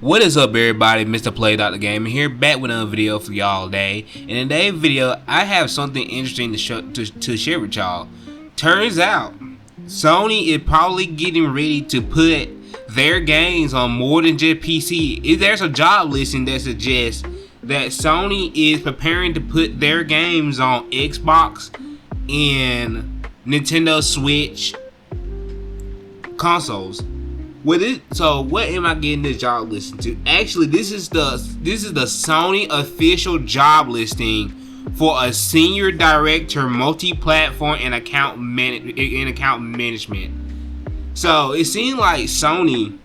What is up, everybody? Mr. Play Dr. Gaming here, back with another video for y'all today. And in today's video, I have something interesting to share with y'all. Turns out, Sony is probably getting ready to put their games on more than just PC. There's a job listing that suggests that Sony is preparing to put their games on Xbox and Nintendo Switch consoles. So what am I getting this job listing to? Actually, this is the Sony official job listing for a senior director, multi-platform and account management. So it seems like Sony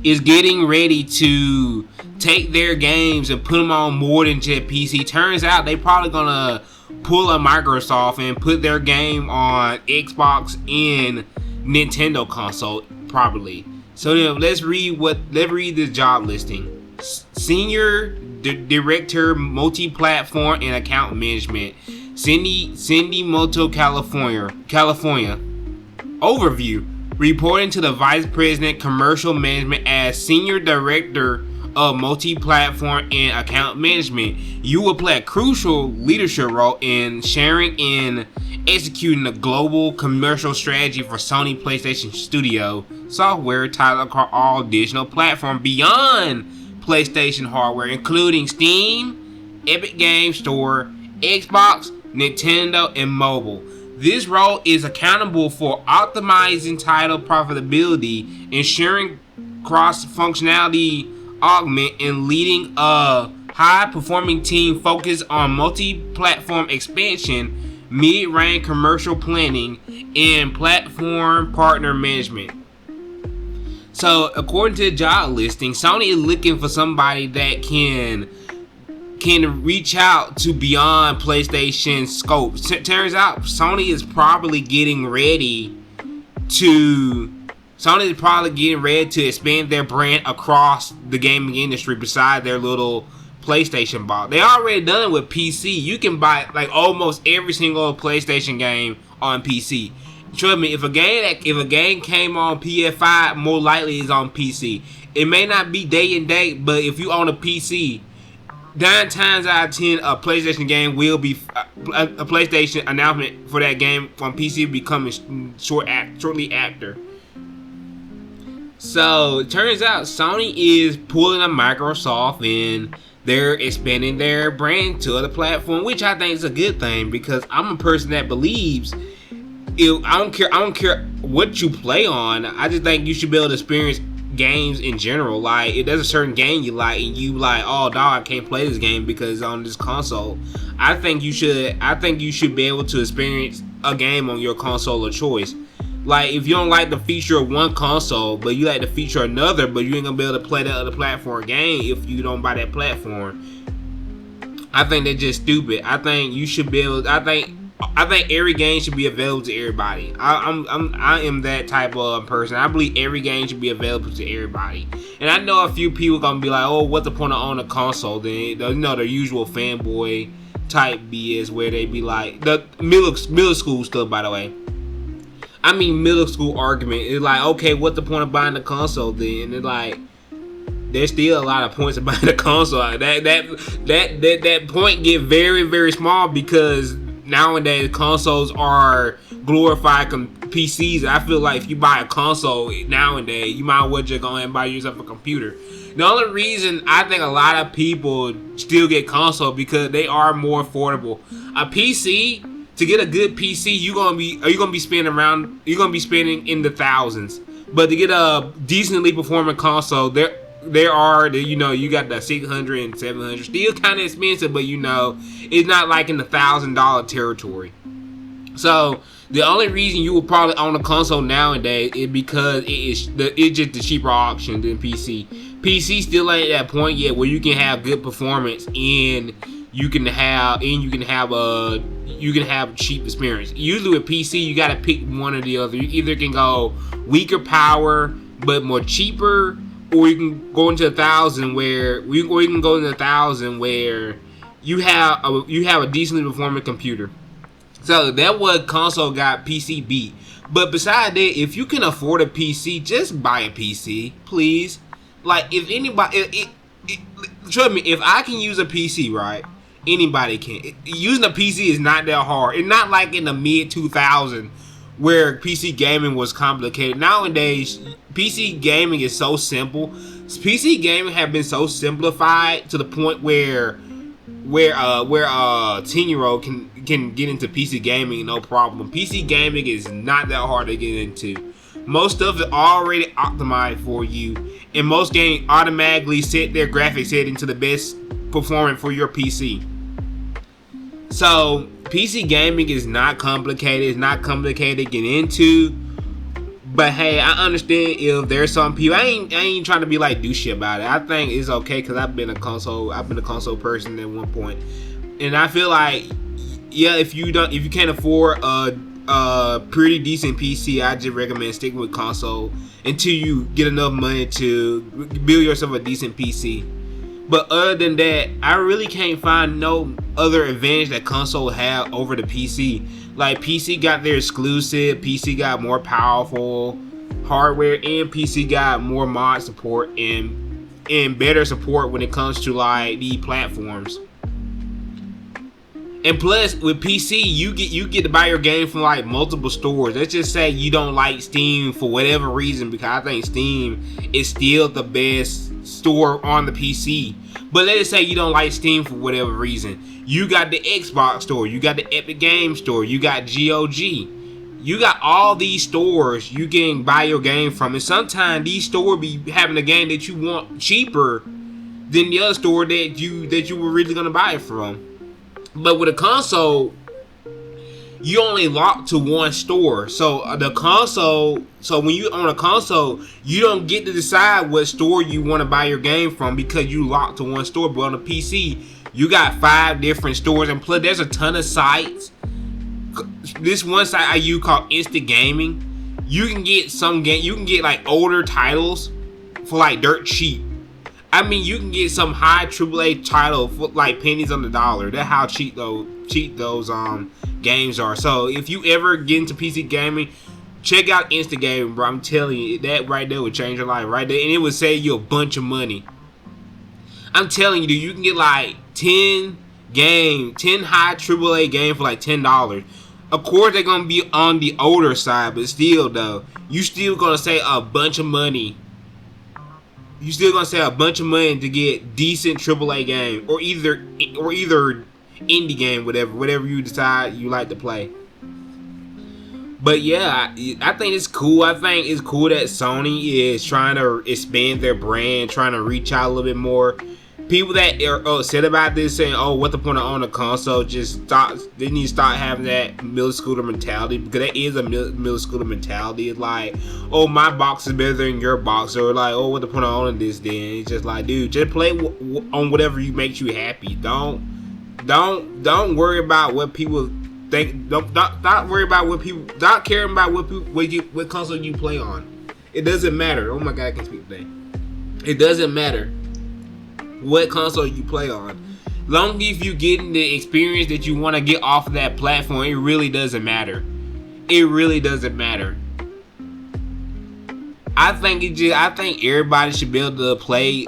is getting ready to take their games and put them on more than just PC. Turns out they probably gonna pull a Microsoft and put their game on Xbox and Nintendo console probably. So let's read this job listing. Senior Director, Multi-Platform and Account Management, Cindy Moto, California. Overview: reporting to the Vice President, Commercial Management as Senior Director of Multi-Platform and Account Management. You will play a crucial leadership role in sharing and executing a global commercial strategy for Sony PlayStation Studio software titled across all additional platforms beyond PlayStation hardware, including Steam, Epic Games Store, Xbox, Nintendo, and mobile. This role is accountable for optimizing title profitability, ensuring cross-functionality augment, and leading a high-performing team focused on multi-platform expansion, mid-range commercial planning, and platform partner management. So, according to the job listing, Sony is looking for somebody that can reach out to beyond PlayStation scope. Turns out Sony is probably getting ready to expand their brand across the gaming industry beside their little PlayStation box. They already done it with PC. You can buy like almost every single PlayStation game on PC. Trust me, if a game came on PS5, more likely it's on PC. It may not be day and date, but if you own a PC, 9 times out of 10, a PlayStation game will be a PlayStation announcement for that game on PC will be coming shortly after. So it turns out Sony is pulling a Microsoft and they're expanding their brand to other platforms, which I think is a good thing because I'm a person that believes I don't care what you play on. I just think you should be able to experience games in general. Like if there's a certain game you like and you like, oh dog, I can't play this game because it's on this console. I think you should be able to experience a game on your console of choice. Like if you don't like the feature of one console, but you like the feature of another, but you ain't gonna be able to play that other platform game if you don't buy that platform. I think that's just stupid. I think you should be able. I think every game should be available to everybody. I am that type of person. I believe every game should be available to everybody. And I know a few people gonna be like, oh, what's the point of owning a console? Then you know the usual fanboy type BS where they be like the middle school stuff. By the way. I mean middle school argument. It's like, okay, what's the point of buying the console then? And it's like, there's still a lot of points of buying the console. That point get very, very small because nowadays consoles are glorified PCs. I feel like if you buy a console nowadays, you might as well just go ahead and buy yourself a computer. The only reason I think a lot of people still get console because they are more affordable. A PC, to get a good PC, you're gonna be spending in the thousands. But to get a decently performing console, there are you got the 600 and 700, still kind of expensive, but it's not like in the $1,000 territory. So the only reason you will probably own a console nowadays is because it's just the cheaper option than PC. PC still ain't at that point yet where you can have good performance and you can have a cheap experience. Usually with PC, you gotta pick one or the other. You either can go weaker power but more cheaper, or you can go into 1,000 where you have a decently performing computer. So that what console got PC beat. But besides that, if you can afford a PC, just buy a PC, please. Like if anybody, trust me, if I can use a PC, right? Anybody can. Using a PC is not that hard. It's not like in the mid 2000s where PC gaming was complicated. Nowadays, PC gaming is so simple. PC gaming have been so simplified to the point where 10-year-old can get into PC gaming no problem. PC gaming is not that hard to get into. Most stuff is already optimized for you, and most games automatically set their graphics setting to the best performance for your PC. So PC gaming is not complicated. It's not complicated to get into. But hey, I understand if there's some people. I ain't trying to be like douchey about it. I think it's okay because I've been a console person at one point, and I feel like yeah, if you can't afford a pretty decent PC, I just recommend sticking with console until you get enough money to build yourself a decent PC. But other than that, I really can't find no other advantage that console have over the PC. Like PC got their exclusive, PC got more powerful hardware, and PC got more mod support and better support when it comes to like the platforms. And plus, with PC, you get to buy your game from like multiple stores. Let's just say you don't like Steam for whatever reason, because I think Steam is still the best store on the PC. But let's say you don't like Steam for whatever reason. You got the Xbox store, you got the Epic Games store, you got GOG. You got all these stores you can buy your game from, and sometimes these stores be having a game that you want cheaper than the other store that you were really gonna buy it from. But with a console, you only lock to one store. So when you own a console, you don't get to decide what store you want to buy your game from because you lock to one store. But on a PC, you got 5 different stores, and plus there's a ton of sites. This one site I use called Instant Gaming. You can get like older titles for like dirt cheap. I mean, you can get some high AAA title for like pennies on the dollar. That's how cheap those games are. So if you ever get into PC gaming, check out Instant Gaming, bro. I'm telling you, that right there would change your life right there, and it would save you a bunch of money. I'm telling you, dude, you can get like 10 high AAA games for like $10. Of course, they're gonna be on the older side, but still, though, you still gonna save a bunch of money. You still gonna save a bunch of money to get decent AAA game, or either indie game, whatever you decide you like to play. But yeah, I think it's cool. I think it's cool that Sony is trying to expand their brand, trying to reach out a little bit more. People that are upset about this saying, "Oh, what the point of owning a console?" They need to start having that middle schooler mentality, because that is a middle schooler mentality. It's like, "Oh, my box is better than your box," or like, "Oh, what the point of owning this?" Then it's just like, dude, just play on whatever makes you happy. Don't worry about what people think. Don't worry about what people. Don't care about what console you play on. It doesn't matter. Oh my God, I can speak today. It doesn't matter what console you play on. Long as you getting the experience that you want to get off of that platform, it really doesn't matter. It really doesn't matter. I think everybody should be able to play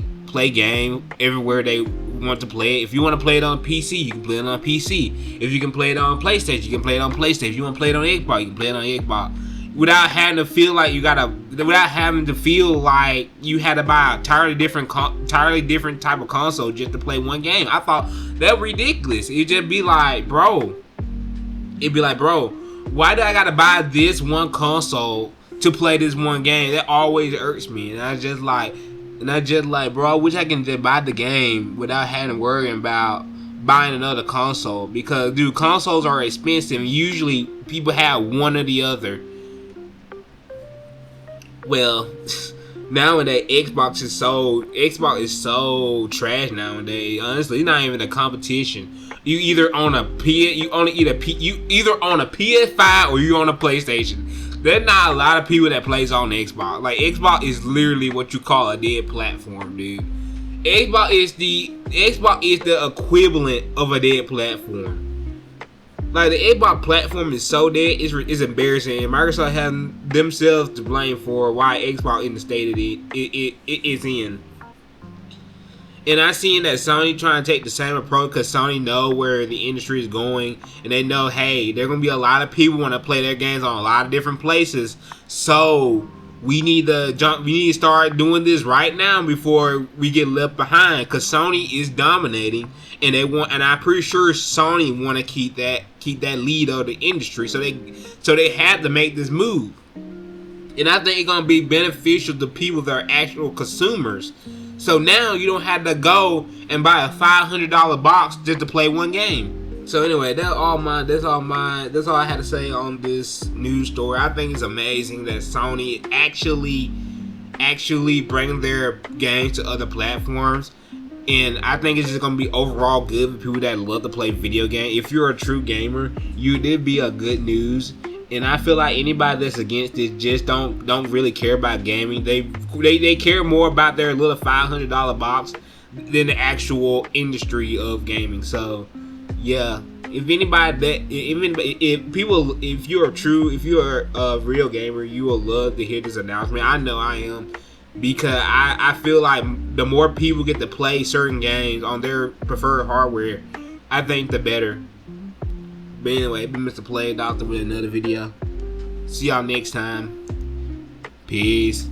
game everywhere they want to play it. If you want to play it on PC, you can play it on PC. If you can play it on PlayStation, you can play it on PlayStation. If you want to play it on Xbox, you can play it on Xbox. Without having to feel like you had to buy a entirely different type of console just to play one game. I thought that was ridiculous. It'd just be like, bro, why do I gotta buy this one console to play this one game? That always irks me. And I just like, bro, I wish I can just buy the game without having to worry about buying another console. Because, dude, consoles are expensive. Usually, people have one or the other. Well, nowadays Xbox is so trash nowadays. Honestly, it's not even a competition. You either own a PS5 or you own a PlayStation. There's not a lot of people that plays on Xbox. Like, Xbox is literally what you call a dead platform, dude. Xbox is the equivalent of a dead platform. Like, the Xbox platform is so dead, it's embarrassing. And Microsoft has themselves to blame for why Xbox in the state it is in. And I seen that Sony trying to take the same approach, because Sony know where the industry is going, and they know, hey, there gonna be a lot of people want to play their games on a lot of different places. So we need to start doing this right now before we get left behind, because Sony is dominating, and I'm pretty sure Sony want to keep that lead of the industry. So they have to make this move, and I think it's gonna be beneficial to people that are actual consumers. So now you don't have to go and buy a $500 box just to play one game. So anyway, that's all I had to say on this news story. I think it's amazing that Sony actually bring their games to other platforms. And I think it's just gonna be overall good for people that love to play video games. If you're a true gamer, it'd be a good news. And I feel like anybody that's against it just don't really care about gaming. They care more about their little $500 box than the actual industry of gaming. So yeah, if you're a real gamer, you will love to hear this announcement. I know I am, because I feel like the more people get to play certain games on their preferred hardware, I think the better. But anyway, been Mr. Play Doctor with another video. See y'all next time. Peace.